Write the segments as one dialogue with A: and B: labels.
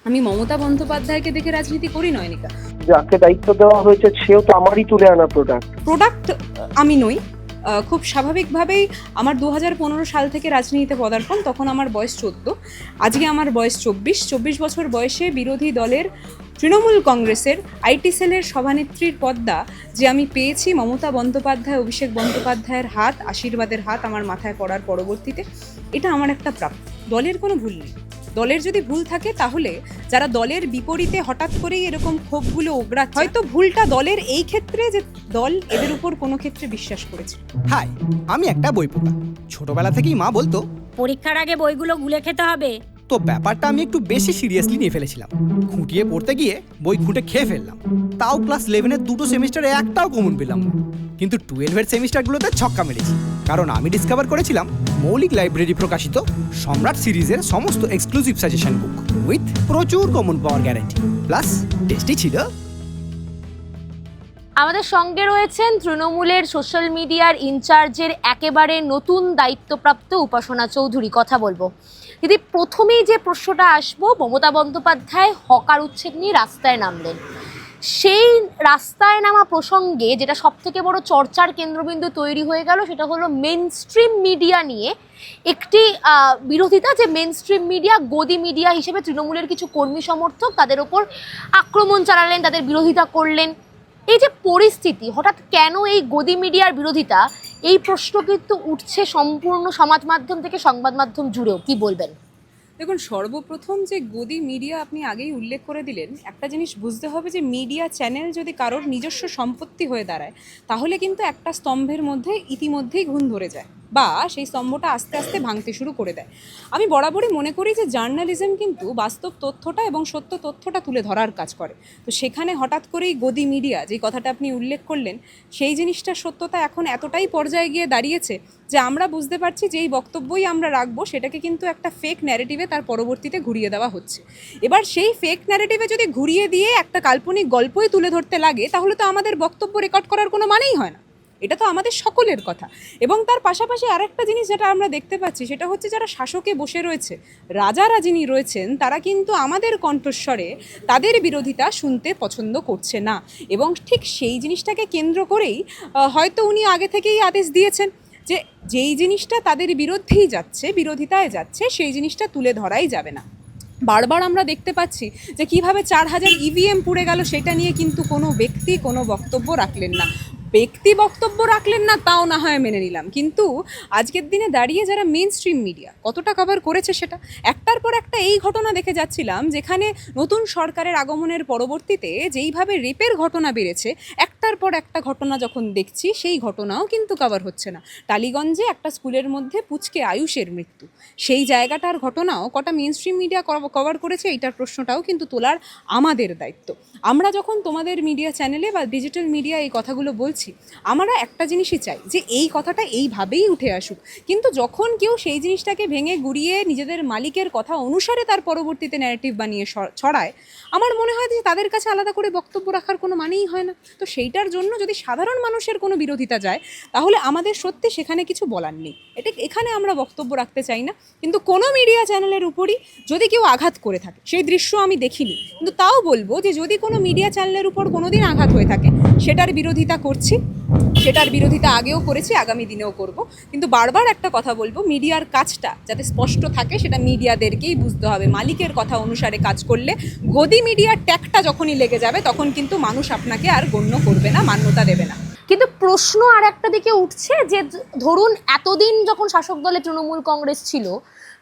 A: আমি মমতা বন্দ্যোপাধ্যায়কে দেখে রাজনীতি করি নয়নিকা।
B: যাকে দায়িত্ব দেওয়া হয়েছে সেও তো আমারই তুলে আনা
A: প্রোডাক্ট আমি নই। খুব স্বাভাবিকভাবেই আমার 2015 সাল থেকে রাজনীতিতে পদার্পণ, তখন আমার বয়স 14, আজকে আমার বয়স 24 বছর বয়সে বিরোধী দলের তৃণমূল কংগ্রেসের আইটি সেলের সভানেত্রীর পদটা যে আমি পেয়েছি মমতা বন্দ্যোপাধ্যায়, অভিষেক বন্দ্যোপাধ্যায়ের হাত, আশীর্বাদের হাত আমার মাথায় পড়ার পরবর্তীতে, এটা আমার একটা প্রাপ্তি। দলের কোনো ভুল নেই। দলের যদি ভুল থাকে তাহলে যারা দলের বিপরীতে হঠাৎ করেই এরকম ক্ষোভগুলো ওগড়াচ্ছে, হয়তো ভুলটা দলের এই ক্ষেত্রে যে দল এদের উপর কোনো ক্ষেত্রে বিশ্বাস করেছে।
C: হাই, আমি একটা বই পোকা। ছোটবেলা থেকেই মা বলতো
D: পরীক্ষার আগে বইগুলো গুলে খেতে হবে।
C: তো ব্যাপারটা আমি একটু বেশি সিরিয়াসলি নিয়ে ফেলেছিলাম। খুঁটিয়ে পড়তে গিয়ে বই খুঁটে খেয়ে ফেললাম। তাও ক্লাস 11-এর দুটো সেমিস্টারে একটাও কমন পেলাম না। কিন্তু 12-এর সেমিস্টারগুলোতে ছক্কা মেরেছি, কারণ আমি ডিসকভার করেছিলাম মৌলিক লাইব্রেরি প্রকাশিত সম্রাট সিরিজের সমস্ত এক্সক্লুসিভ সাজেশন বুক উইথ প্রচুর কমন পাওয়ার গ্যারান্টি, প্লাস টেস্টি ছিল।
D: আমাদের সঙ্গে রয়েছেন তৃণমূলের সোশ্যাল মিডিয়ার ইনচার্জের একেবারে নতুন দায়িত্বপ্রাপ্ত উপাসনা চৌধুরী। কথা বলবো দিদি, প্রথমেই যে প্রশ্নটা আসবো, মমতা বন্দ্যোপাধ্যায় হকার উচ্ছেদ নিয়ে রাস্তায় নামলেন। সেই রাস্তায় নামা প্রসঙ্গে যেটা সবথেকে বড় চর্চার কেন্দ্রবিন্দু তৈরি হয়ে গেল, সেটা হলো মেন স্ট্রিম মিডিয়া নিয়ে একটি বিরোধিতা, যে মেন স্ট্রিম মিডিয়া গদি মিডিয়া হিসেবে তৃণমূলের কিছু কর্মী সমর্থক তাদের ওপর আক্রমণ চালালেন, তাদের বিরোধিতা করলেন। এই যে পরিস্থিতি, হঠাৎ কেন এই গদি মিডিয়ার বিরোধিতা, এই প্রশ্ন কিন্তু উঠছে সম্পূর্ণ সমাজ মাধ্যম থেকে সংবাদ মাধ্যম জুড়েও। কি বলবেন?
A: দেখুন, সর্বপ্রথম যে গদি মিডিয়া আপনি আগেই উল্লেখ করে দিলেন, একটা জিনিস বুঝতে হবে যে মিডিয়া চ্যানেল যদি কারোর নিজস্ব সম্পত্তি হয়ে দাঁড়ায়, তাহলে কিন্তু একটা স্তম্ভের মধ্যে ইতিমধ্যেই ঘুণ ধরে যায় বা সেই স্তম্ভটা আস্তে আস্তে ভাঙতে শুরু করে দেয়। আমি বরাবরই মনে করি যে জার্নালিজম কিন্তু বাস্তব তথ্যটা এবং সত্য তথ্যটা তুলে ধরার কাজ করে। তো সেখানে হঠাৎ করেই গদি মিডিয়া যে কথাটা আপনি উল্লেখ করলেন, সেই জিনিসটার সত্যতা এখন এতটাই পর্যায়ে গিয়ে দাঁড়িয়েছে যে আমরা বুঝতে পারছি যে এই বক্তব্যই আমরা রাখবো, সেটাকে কিন্তু একটা ফেক ন্যারেটিভে তার পরবর্তীতে ঘুরিয়ে দেওয়া হচ্ছে। এবার সেই ফেক ন্যারেটিভে যদি ঘুরিয়ে দিয়ে একটা কাল্পনিক গল্পই তুলে ধরতে লাগে, তাহলে তো আমাদের বক্তব্য রেকর্ড করার কোনো মানেই হয় না। এটা তো আমাদের সকলের কথা। এবং তার পাশাপাশি আরেকটা জিনিস যেটা আমরা দেখতে পাচ্ছি, সেটা হচ্ছে যারা শাসকে বসে রয়েছে, রাজারা যিনি রয়েছেন, তারা কিন্তু আমাদের কণ্ঠস্বরে তাদের বিরোধিতা শুনতে পছন্দ করছে না। এবং ঠিক সেই জিনিসটাকে কেন্দ্র করেই হয়তো উনি আগে থেকেই আদেশ দিয়েছেন যে যেই জিনিসটা তাদের বিরুদ্ধেই যাচ্ছে, বিরোধিতায় যাচ্ছে, সেই জিনিসটা তুলে ধরাই যাবে না। বারবার আমরা দেখতে পাচ্ছি যে কিভাবে 4000 ইভিএম পুড়ে গেল, সেটা নিয়ে কিন্তু কোনো ব্যক্তি কোনো বক্তব্য রাখলেন না। ব্যক্তি বক্তব্য রাখলেন না তাও না হয় মেনে নিলাম, কিন্তু আজকের দিনে দাঁড়িয়ে যারা মেন স্ট্রিম মিডিয়া কতটা কভার করেছে, সেটা একটার পর একটা এই ঘটনা দেখে যাচ্ছিলাম, যেখানে নতুন সরকারের আগমনের পরবর্তীতে যেইভাবে রেপের ঘটনা বেড়েছে, একটার পর একটা ঘটনা যখন দেখছি, সেই ঘটনাও কিন্তু কভার হচ্ছে না। টালিগঞ্জে একটা স্কুলের মধ্যে পুচকে আয়ুষের মৃত্যু, সেই জায়গাটার ঘটনাও কটা মেন স্ট্রিম মিডিয়া কভার করেছে, এইটার প্রশ্নটাও কিন্তু তোলার আমাদের দায়িত্ব। আমরা যখন তোমাদের মিডিয়া চ্যানেলে বা ডিজিটাল মিডিয়া এই কথাগুলো বলছি, আমরা একটা জিনিসই চাই যে এই কথাটা এইভাবেই উঠে আসুক। কিন্তু যখন কেউ সেই জিনিসটাকে ভেঙে গুড়িয়ে নিজেদের মালিকের কথা অনুসারে তার পরবর্তীতে ন্যারেটিভ বানিয়ে ছড়ায়, আমার মনে হয় যে তাদের কাছে আলাদা করে বক্তব্য রাখার কোনো মানেই হয় না। তো সেইটার জন্য যদি সাধারণ মানুষের কোনো বিরোধিতা যায়, তাহলে আমাদের সত্যি সেখানে কিছু বলার নেই। এখানে আমরা বক্তব্য রাখতে চাই না। কিন্তু কোনো মিডিয়া চ্যানেলের উপরই যদি কেউ আঘাত করে থাকে, সেই দৃশ্য আমি দেখিনি, কিন্তু তাও বলবো যে যদি কোনো মিডিয়া চ্যানেলের উপর কোনোদিন আঘাত হয়ে থাকে, সেটার বিরোধিতা করছি, সেটার বিরোধিতা আগেও করেছি, আগামী দিনেও করব। কিন্তু বারবার একটা কথা বলবো, মিডিয়ার কাজটা যাতে স্পষ্ট থাকে, সেটা মিডিয়াদেরকেই বুঝতে হবে। মালিকের কথা অনুসারে কাজ করলে গদি মিডিয়ার ট্যাগটা যখনই লেগে যাবে, তখন কিন্তু মানুষ আপনাকে আর গণ্য করবে না, মান্যতা দেবে না।
D: কিন্তু প্রশ্ন আর একটা দিকে উঠছে যে ধরুন এতদিন যখন শাসক দলে তৃণমূল কংগ্রেস ছিল,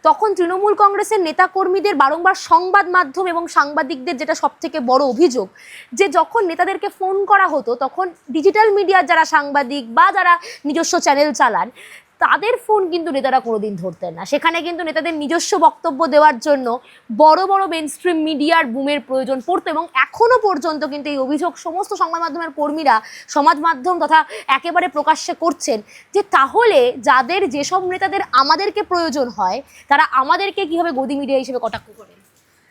D: তখন তৃণমূল কংগ্রেসের নেতাকর্মীদের বারংবার সংবাদ মাধ্যম এবং সাংবাদিকদের যেটা সব থেকে বড় অভিযোগ, যে যখন নেতাদেরকে ফোন করা হতো, তখন ডিজিটাল মিডিয়ার যারা সাংবাদিক বা যারা নিজস্ব চ্যানেল চালান, তাদের ফোন কিন্তু নেতারা কোনোদিন ধরতেন না। সেখানে কিন্তু নেতাদের নিজস্ব বক্তব্য দেওয়ার জন্য বড় বড় মেইনস্ট্রিম মিডিয়ার বুমের প্রয়োজন পড়তো। এবং এখনও পর্যন্ত কিন্তু এই অভিযোগ সমস্ত সংবাদ মাধ্যমের কর্মীরা, সমাজ মাধ্যম তথা একেবারে প্রকাশ্যে করছেন, যে তাহলে যাদের যেসব নেতাদের আমাদেরকে প্রয়োজন হয়, তারা আমাদেরকে কীভাবে গদি মিডিয়া হিসেবে কটাক্ষ করে।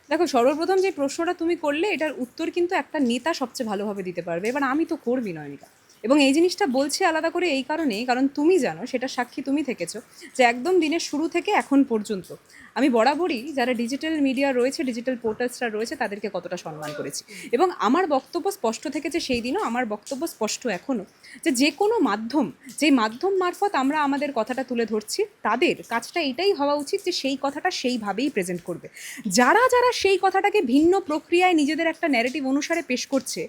A: দেখো, সর্বপ্রথম যে প্রশ্নটা তুমি করলে, এটার উত্তর কিন্তু একটা নেতা সবচেয়ে ভালোভাবে দিতে পারবে। এবার আমি তো কর্মী নয়নিকা, এবং এই জিনিসটা বলছি আলাদা করে এই কারণেই, কারণ তুমি জানো, সেটা সাক্ষী তুমি থেকেছো, যে একদম দিনের শুরু থেকে এখন পর্যন্ত আমি বরাবরই যারা ডিজিটাল মিডিয়া রয়েছে, ডিজিটাল পোর্টালসরা রয়েছে, তাদেরকে কতটা সম্মান করেছি। এবং আমার বক্তব্য স্পষ্ট থেকেছে সেই দিনও, আমার বক্তব্য স্পষ্ট এখনও, যে কোনো মাধ্যম, যে মাধ্যম মারফত আমরা আমাদের কথাটা তুলে ধরছি, তাদের কাজটা এটাই হওয়া উচিত যে সেই কথাটা সেইভাবেই প্রেজেন্ট করবে। যারা যারা সেই কথাটাকে ভিন্ন প্রক্রিয়ায় নিজেদের একটা ন্যারেটিভ অনুসারে পেশ করছে,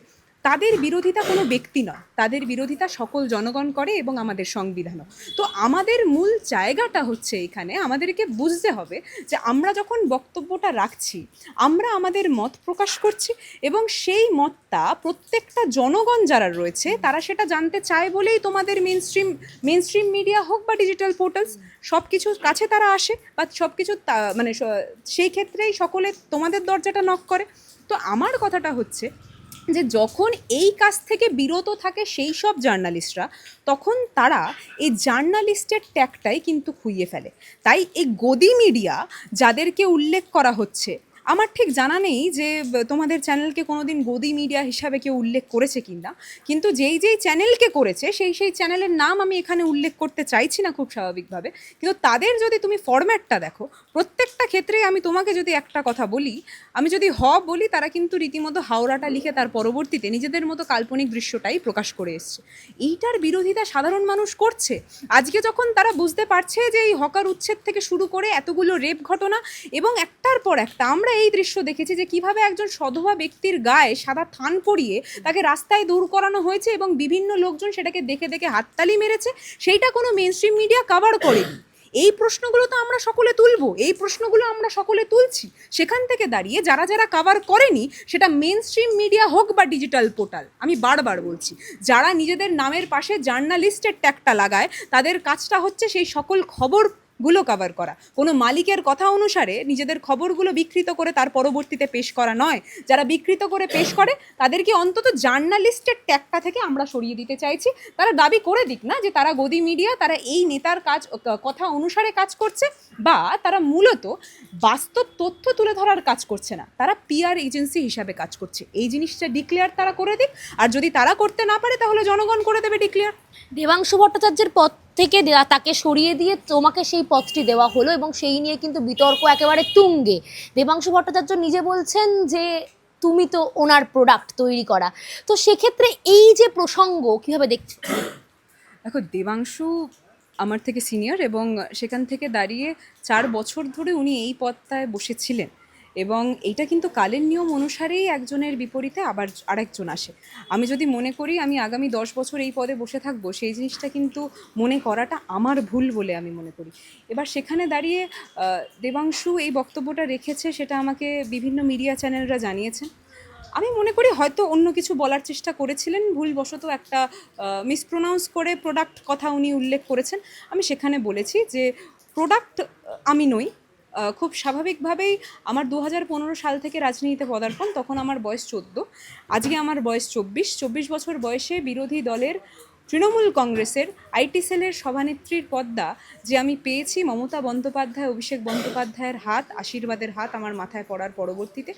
A: তাদের বিরোধিতা কোনো ব্যক্তি নয়, তাদের বিরোধিতা সকল জনগণ করে এবং আমাদের সংবিধানও। তো আমাদের মূল জায়গাটা হচ্ছে এখানে আমাদেরকে বুঝতে হবে যে আমরা যখন বক্তব্যটা রাখছি, আমরা আমাদের মত প্রকাশ করছি এবং সেই মতটা প্রত্যেকটা জনগণ যারা রয়েছে তারা সেটা জানতে চায় বলেই তোমাদের মেনস্ট্রিম মিডিয়া হোক বা ডিজিটাল পোর্টালস, সব কিছুর কাছে তারা আসে, বা সব কিছু মানে সেই ক্ষেত্রেই সকলে তোমাদের দরজাটা নক করে। তো আমার কথাটা হচ্ছে যে যখন এই কাজ থেকে বিরত থাকে সেই সব জার্নালিস্টরা, তখন তারা এই জার্নালিস্টের ট্যাগটাই কিন্তু খুইয়ে ফেলে। তাই এই গদি মিডিয়া যাদেরকে উল্লেখ করা হচ্ছে, আমার ঠিক জানা নেই যে তোমাদের চ্যানেলকে কোনোদিন গদি মিডিয়া হিসাবে কেউ উল্লেখ করেছে কি না, কিন্তু যেই যেই চ্যানেলকে করেছে সেই চ্যানেলের নাম আমি এখানে উল্লেখ করতে চাইছি না খুব স্বাভাবিকভাবে, কিন্তু তাদের যদি তুমি ফরম্যাটটা দেখো, প্রত্যেকটা ক্ষেত্রে আমি তোমাকে যদি একটা কথা বলি, আমি যদি বলি, তারা কিন্তু রীতিমতো হাওড়াটা লিখে তার পরবর্তীতে নিজেদের মতো কাল্পনিক দৃশ্যটাই প্রকাশ করে এসছে। এইটার বিরোধিতা সাধারণ মানুষ করছে। আজকে যখন তারা বুঝতে পারছে যে এই হকার উচ্ছেদ থেকে শুরু করে এতগুলো রেপ ঘটনা এবং একটার পর একটা, আমরা এই দৃশ্য দেখেছি যে কিভাবে একজন সধবা ব্যক্তির গায়ে সাদা থান পরিয়ে তাকে রাস্তায় দূর করানো হয়েছে এবং বিভিন্ন লোকজন সেটাকে দেখে দেখে হাততালি মেরেছে, সেইটা কোনো মেইনস্ট্রিম মিডিয়া কভার করেনি। এই প্রশ্নগুলো তো আমরা সকলে তুলবো, এই প্রশ্নগুলো আমরা সকলে তুলছি। সেখান থেকে দাঁড়িয়ে যারা যারা কভার করেনি, সেটা মেইনস্ট্রিম মিডিয়া হোক বা ডিজিটাল পোর্টাল, আমি বারবার বলছি, যারা নিজেদের নামের পাশে জার্নালিস্টের ট্যাগটা লাগায়, তাদের কাজটা হচ্ছে সেই সকল খবরগুলো কভার করা, কোনো মালিকের কথা অনুসারে নিজেদের খবরগুলো বিকৃত করে তার পরবর্তীতে পেশ করা নয়। যারা বিকৃত করে পেশ করে তাদেরকে অন্তত জার্নালিস্টের ট্যাগটা থেকে আমরা সরিয়ে দিতে চাইছি। তারা দাবি করে দিক না যে তারা গদি মিডিয়া, তারা এই নেতার কথা অনুসারে কাজ করছে, বা তারা মূলত বাস্তব তথ্য তুলে ধরার কাজ করছে না, তারা পিআর এজেন্সি হিসাবে কাজ করছে। এই জিনিসটা ডিক্লেয়ার তারা করে দিক, আর যদি তারা করতে না পারে তাহলে জনগণ করে দেবে ডিক্লেয়ার।
D: দেবাংশু ভট্টাচার্যের পদ থেকে তাকে সরিয়ে দিয়ে তোমাকে সেই পদটি দেওয়া হলো এবং সেই নিয়ে কিন্তু বিতর্ক একেবারে তুঙ্গে। দেবাংশু ভট্টাচার্য নিজে বলছেন যে তুমি তো ওনার প্রোডাক্ট তৈরি করা। তো সেক্ষেত্রে এই যে প্রসঙ্গ কিভাবে দেখছো?
A: দেখো, দেবাংশু আমার থেকে সিনিয়র এবং সেখান থেকে দাঁড়িয়ে 4 বছর ধরে উনি এই পদটায় বসেছিলেন, এবং এইটা কিন্তু কালের নিয়ম অনুসারেই একজনের বিপরীতে আবার আরেকজন আসে। আমি যদি মনে করি আমি আগামী 10 বছর এই পদে বসে থাকবো, সেই জিনিসটা কিন্তু মনে করাটা আমার ভুল বলে আমি মনে করি। এবার সেখানে দাঁড়িয়ে দেবাংশু এই বক্তব্যটা রেখেছে, সেটা আমাকে বিভিন্ন মিডিয়া চ্যানেলরা জানিয়েছেন। আমি মনে করি হয়তো অন্য কিছু বলার চেষ্টা করেছিলেন, ভুলবশত একটা মিসপ্রোনাউন্স করে প্রোডাক্ট কথা উনি উল্লেখ করেছেন। আমি সেখানে বলেছি যে প্রোডাক্ট আমি নই। খুব স্বাভাবিকভাবেই আমার 2015 সাল থেকে রাজনীতিতে পদার্পণ, তখন আমার বয়স 14, আজকে আমার বয়স 24 বছর বয়সে বিরোধী দলের তৃণমূল কংগ্রেসের আইটি সেলের সভানেত্রীর পদটা যে আমি পেয়েছি মমতা বন্দ্যোপাধ্যায়, অভিষেক বন্দ্যোপাধ্যায়ের হাত, আশীর্বাদের হাত আমার মাথায় পড়ার পরবর্তীতে,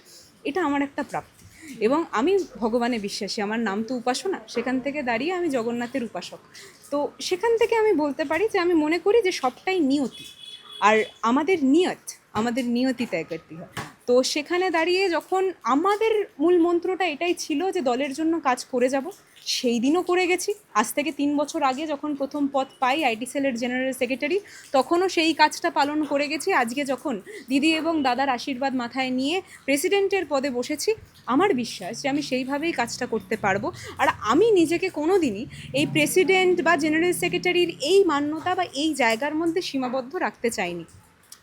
A: এটা আমার একটা প্রাপ্তি। এবং আমি ভগবানে বিশ্বাসী, আমার নাম তো উপাসনা, সেখান থেকে দাঁড়িয়ে আমি জগন্নাথের উপাসক। তো সেখান থেকে আমি বলতে পারি যে আমি মনে করি যে সবটাই নিয়তি, আর আমাদের নিয়তি ত্যাগ করতে হয়। তো সেখানে দাঁড়িয়ে যখন আমাদের মূল মন্ত্রটা এটাই ছিল যে দলের জন্য কাজ করে যাব, সেই দিনও করে গেছি। আজ থেকে 3 বছর আগে যখন প্রথম পদ পাই আইটি সেলের জেনারেল সেক্রেটারি, তখনও সেই কাজটা পালন করে গেছি। আজকে যখন দিদি এবং দাদার আশীর্বাদ মাথায় নিয়ে প্রেসিডেন্টের পদে বসেছি, আমার বিশ্বাস যে আমি সেইভাবেই কাজটা করতে পারবো। আর আমি নিজেকে কোনো দিনই এই প্রেসিডেন্ট বা জেনারেল সেক্রেটারির এই মান্যতা বা এই জায়গার মধ্যে সীমাবদ্ধ রাখতে চাইনি।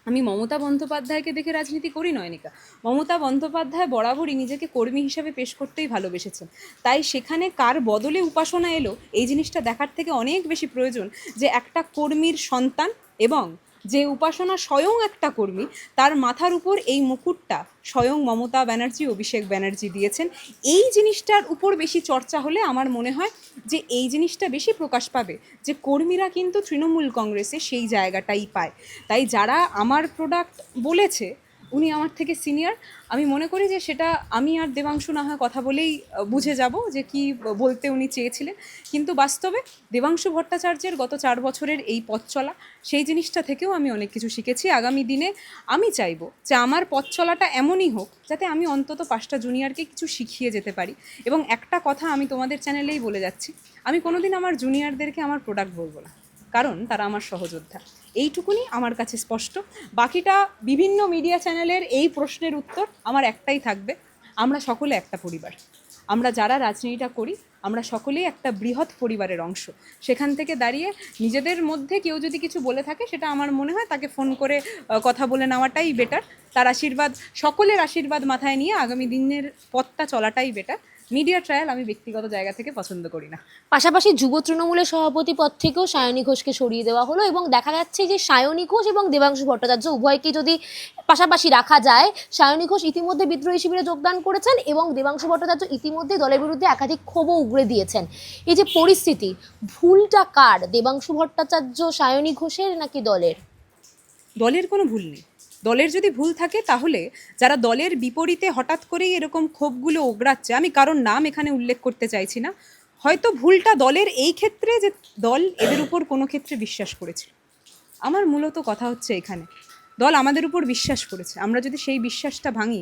A: আমি মমতা বন্দ্যোপাধ্যায়কে দেখে রাজনীতি করি নয়নিকা। মমতা বন্দ্যোপাধ্যায় বরাবরই নিজেকে কর্মী হিসাবে পেশ করতেই ভালোবেসেছেন। তাই সেখানে কার বদলে উপাসনা এলো, এই জিনিসটা দেখার থেকে অনেক বেশি প্রয়োজন যে একটা কর্মীর সন্তান এবং যে উপাসনা স্বয়ং একটা কর্মী, তার মাথার উপর এই মুকুটটা স্বয়ং মমতা ব্যানার্জি, অভিষেক ব্যানার্জি দিয়েছেন। এই জিনিসটার উপর বেশি চর্চা হলে আমার মনে হয় যে এই জিনিসটা বেশি প্রকাশ পাবে যে কর্মীরা কিন্তু তৃণমূল কংগ্রেসে সেই জায়গাটাই পায়। তাই যারা আমার প্রোডাক্ট বলেছে, উনি আমার থেকে সিনিয়র। আমি মনে করি যে সেটা আমি আর দেবাংশু না হয় কথা বলেই বুঝে যাব যে কি বলতে উনি চেয়েছিলেন। কিন্তু বাস্তবে দেবাংশু ভট্টাচার্যের গত 4 বছরের এই পথ চলা, সেই জিনিসটা থেকেও আমি অনেক কিছু শিখেছি। আগামী দিনে আমি চাইবো যে আমার পথ চলাটা এমনই হোক যাতে আমি অন্তত 5টা জুনিয়রকে কিছু শিখিয়ে যেতে পারি। এবং একটা কথা আমি তোমাদের চ্যানেলেই বলে যাচ্ছি, আমি কোনোদিন আমার জুনিয়রদেরকে আমার প্রোডাক্ট বলবো না, কারণ তারা আমার সহযোদ্ধা। এইটুকুনি আমার কাছে স্পষ্ট। বাকিটা বিভিন্ন মিডিয়া চ্যানেলের এই প্রশ্নের উত্তর আমার একটাই থাকবে, আমরা সকলে একটা পরিবার। আমরা যারা রাজনীতিটা করি আমরা সকলেই একটা বৃহৎ পরিবারের অংশ। সেখান থেকে দাঁড়িয়ে নিজেদের মধ্যে কেউ যদি কিছু বলে থাকে, সেটা আমার মনে হয় তাকে ফোন করে কথা বলে নেওয়াটাই বেটার। তার আশীর্বাদ, সকলের আশীর্বাদ মাথায় নিয়ে আগামী দিনের পথটা চলাটাই বেটার। মিডিয়া ট্রায়াল আমি ব্যক্তিগত জায়গা থেকে পছন্দ করি না।
D: পাশাপাশি যুব তৃণমূলের সভাপতি পদ থেকেও সায়নী ঘোষকে সরিয়ে দেওয়া হলো এবং দেখা যাচ্ছে যে সায়নী ঘোষ এবং দেবাংশু ভট্টাচার্য উভয়কে যদি পাশাপাশি রাখা যায়, সায়নী ঘোষ ইতিমধ্যে বিদ্রোহী শিবিরে যোগদান করেছেন এবং দেবাংশু ভট্টাচার্য ইতিমধ্যে দলের বিরুদ্ধে একাধিক ক্ষোভও উগরে দিয়েছেন। এই যে পরিস্থিতি, ভুলটা কার? দেবাংশু ভট্টাচার্য, সায়নী ঘোষের নাকি দলের?
A: দলের কোনো ভুল নেই। দলের যদি ভুল থাকে তাহলে যারা দলের বিপরীতে হঠাৎ করেই এরকম ক্ষোভগুলো ওগড়াচ্ছে, আমি কারোর নাম এখানে উল্লেখ করতে চাইছি না, হয়তো ভুলটা দলের এই ক্ষেত্রে যে দল এদের উপর কোনো ক্ষেত্রে বিশ্বাস করেছিল। আমার মূলত কথা হচ্ছে এখানে, দল আমাদের উপর বিশ্বাস করেছে, আমরা যদি সেই বিশ্বাসটা ভাঙি,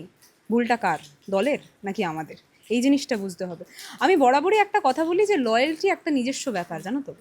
A: ভুলটা কার? দলের নাকি আমাদের? এই জিনিসটা বুঝতে হবে। আমি বরাবরই একটা কথা বলি যে লয়্যালটি একটা নিজস্ব ব্যাপার, জানো তো।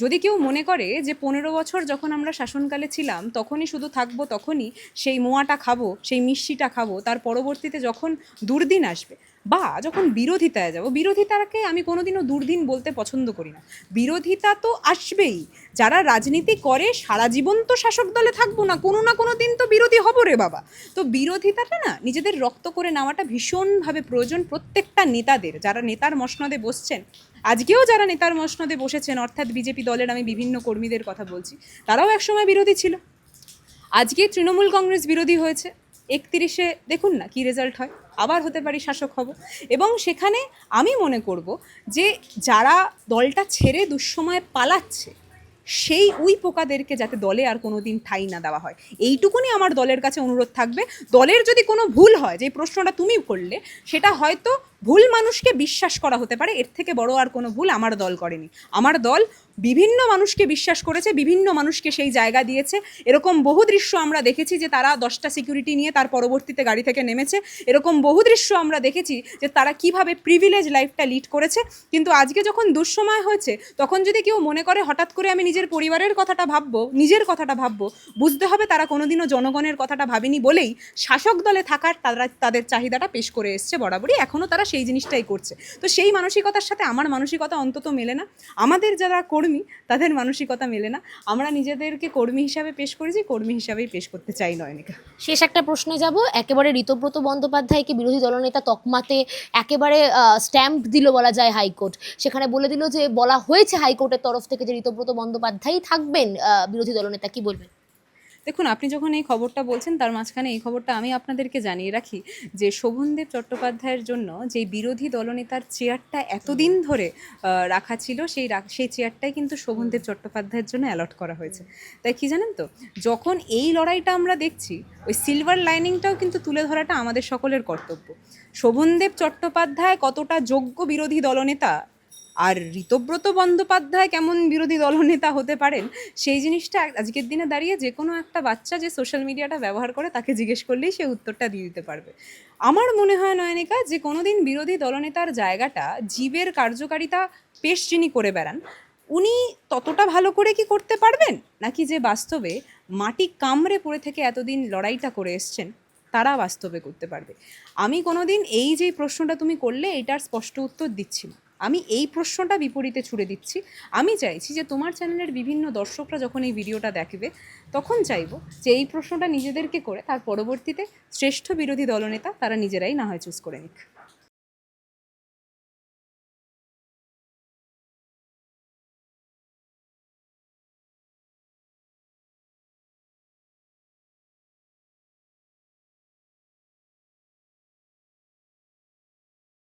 A: যদি কেউ মনে করে যে 15 বছর যখন আমরা শাসনকালে ছিলাম তখনই শুধু থাকবো, তখনই সেই মোয়াটা খাবো, সেই মিষ্টিটা খাবো, তার পরবর্তীতে যখন দুর্দিন আসবে বা যখন বিরোধিতায় যাব, বিরোধিতাকে আমি কোনোদিনও দুর্দিন বলতে পছন্দ করি না। বিরোধিতা তো আসবেই। যারা রাজনীতি করে সারা জীবন তো শাসক দলে থাকবো না, কোনো না কোনো দিন তো বিরোধী হবো রে বাবা। তো বিরোধিতাটা না নিজেদের রক্ত করে নেওয়াটা ভীষণভাবে প্রয়োজন প্রত্যেকটা নেতাদের, যারা নেতার মসনদে বসছেন। আজকেও যারা নেতার মসনদে বসেছেন, অর্থাৎ বিজেপি দলের আমি বিভিন্ন কর্মীদের কথা বলছি, তারাও একসময় বিরোধী ছিল। আজকে তৃণমূল কংগ্রেস বিরোধী হয়েছে, 31-এ দেখুন না কি রেজাল্ট হয়, আবার হতে পারি শাসক হব। এবং সেখানে আমি মনে করব যে যারা দলটা ছেড়ে দুঃসময়ে পালাচ্ছে, সেই উই পোকাদেরকে যাতে দলে আর কোনো দিন ঠাঁই না দেওয়া হয়, এইটুকুনি আমার দলের কাছে অনুরোধ থাকবে। দলের যদি কোনো ভুল হয়, যে প্রশ্নটা তুমি করলে, সেটা হয়তো ভুল মানুষকে বিশ্বাস করা হতে পারে, এর থেকে বড় আর কোনো ভুল আমার দল করেনি। আমার দল বিভিন্ন মানুষকে বিশ্বাস করেছে, বিভিন্ন মানুষকে সেই জায়গা দিয়েছে। এরকম বহু দৃশ্য আমরা দেখেছি যে তারা 10টা সিকিউরিটি নিয়ে তার পরবর্তীতে গাড়ি থেকে নেমেছে। এরকম বহু দৃশ্য আমরা দেখেছি যে তারা কিভাবে প্রিভিলেজ লাইফটা লিড করেছে। কিন্তু আজকে যখন দুঃসময় হয়েছে, তখন যদি কেউ মনে করে হঠাৎ করে আমি নিজের পরিবারের কথাটা ভাববো, নিজের কথাটা ভাববো, বুঝতে হবে তারা কোনোদিনও জনগণের কথাটা ভাবেনি বলেই শাসক দলে থাকার তাদের চাহিদাটা পেশ করে এসছে বরাবরই, এখনও তারা সেই জিনিসটাই করছে। তো সেই মানসিকতার সাথে আমার মানসিকতা অন্তত মেলে না। আমাদের যারা কর্মী তাদের মানসিকতা মেলে না। আমরা নিজেদেরকে কর্মী হিসাবে পেশ করেছি, কর্মী হিসাবেই পেশ করতে চাই নয়নিকা।
D: শেষ একটা প্রশ্নে যাব। একেবারে ঋতব্রত বন্দ্যোপাধ্যায়কে বিরোধী দলনেতা তকমাতে একেবারে স্ট্যাম্প দিল বলা যায় হাইকোর্ট। সেখানে বলে দিল যে, বলা হয়েছে হাইকোর্টের তরফ থেকে যে ঋতব্রত বন্দ্যোপাধ্যায় থাকবেন বিরোধী দলনেতা। কি বলবেন?
A: দেখুন, আপনি যখন এই খবরটা বলছেন তার মাঝখানে এই খবরটা আমি আপনাদেরকে জানিয়ে রাখি যে শোভনদেব চট্টোপাধ্যায়ের জন্য যে বিরোধী দলনেতার চেয়ারটা এতদিন ধরে রাখা ছিল, সেই চেয়ারটাই কিন্তু শোভনদেব চট্টোপাধ্যায়ের জন্য অ্যালট করা হয়েছে। তাই কি জানেন তো, যখন এই লড়াইটা আমরা দেখছি, ওই সিলভার লাইনিংটাও কিন্তু তুলে ধরাটা আমাদের সকলের কর্তব্য। শোভনদেব চট্টোপাধ্যায় কতটা যোগ্য বিরোধী দলনেতা আর ঋতব্রত বন্দ্যোপাধ্যায় কেমন বিরোধী দলনেতা হতে পারেন, সেই জিনিসটা আজকের দিনে দাঁড়িয়ে যে কোনো একটা বাচ্চা যে সোশ্যাল মিডিয়াটা ব্যবহার করে তাকে জিজ্ঞেস করলেই সে উত্তরটা দিয়ে দিতে পারবে। আমার মনে হয় নয়নিকা যে কোনোদিন বিরোধী দলনেতার জায়গাটা জীবের কার্যকারিতা পেশ যিনি করে বেড়ান, উনি ততটা ভালো করে কি করতে পারবেন, নাকি যে বাস্তবে মাটি কামড়ে পড়ে থেকে এতদিন লড়াইটা করে এসছেন তারা বাস্তবে করতে পারবে। আমি কোনোদিন এই যে প্রশ্নটা তুমি করলে এটার স্পষ্ট উত্তর দিচ্ছি না, আমি এই প্রশ্নটা বিপরীতে ছুড়ে দিচ্ছি। আমি চাইছি যে তোমার চ্যানেলের বিভিন্ন দর্শকরা যখন এই ভিডিওটা দেখবে, তখন চাইবো যে এই প্রশ্নটা নিজেদেরকে করে তার পরবর্তীতে শ্রেষ্ঠ বিরোধী দলনেতা তারা নিজেরাই না হয় চুজ করে নিক।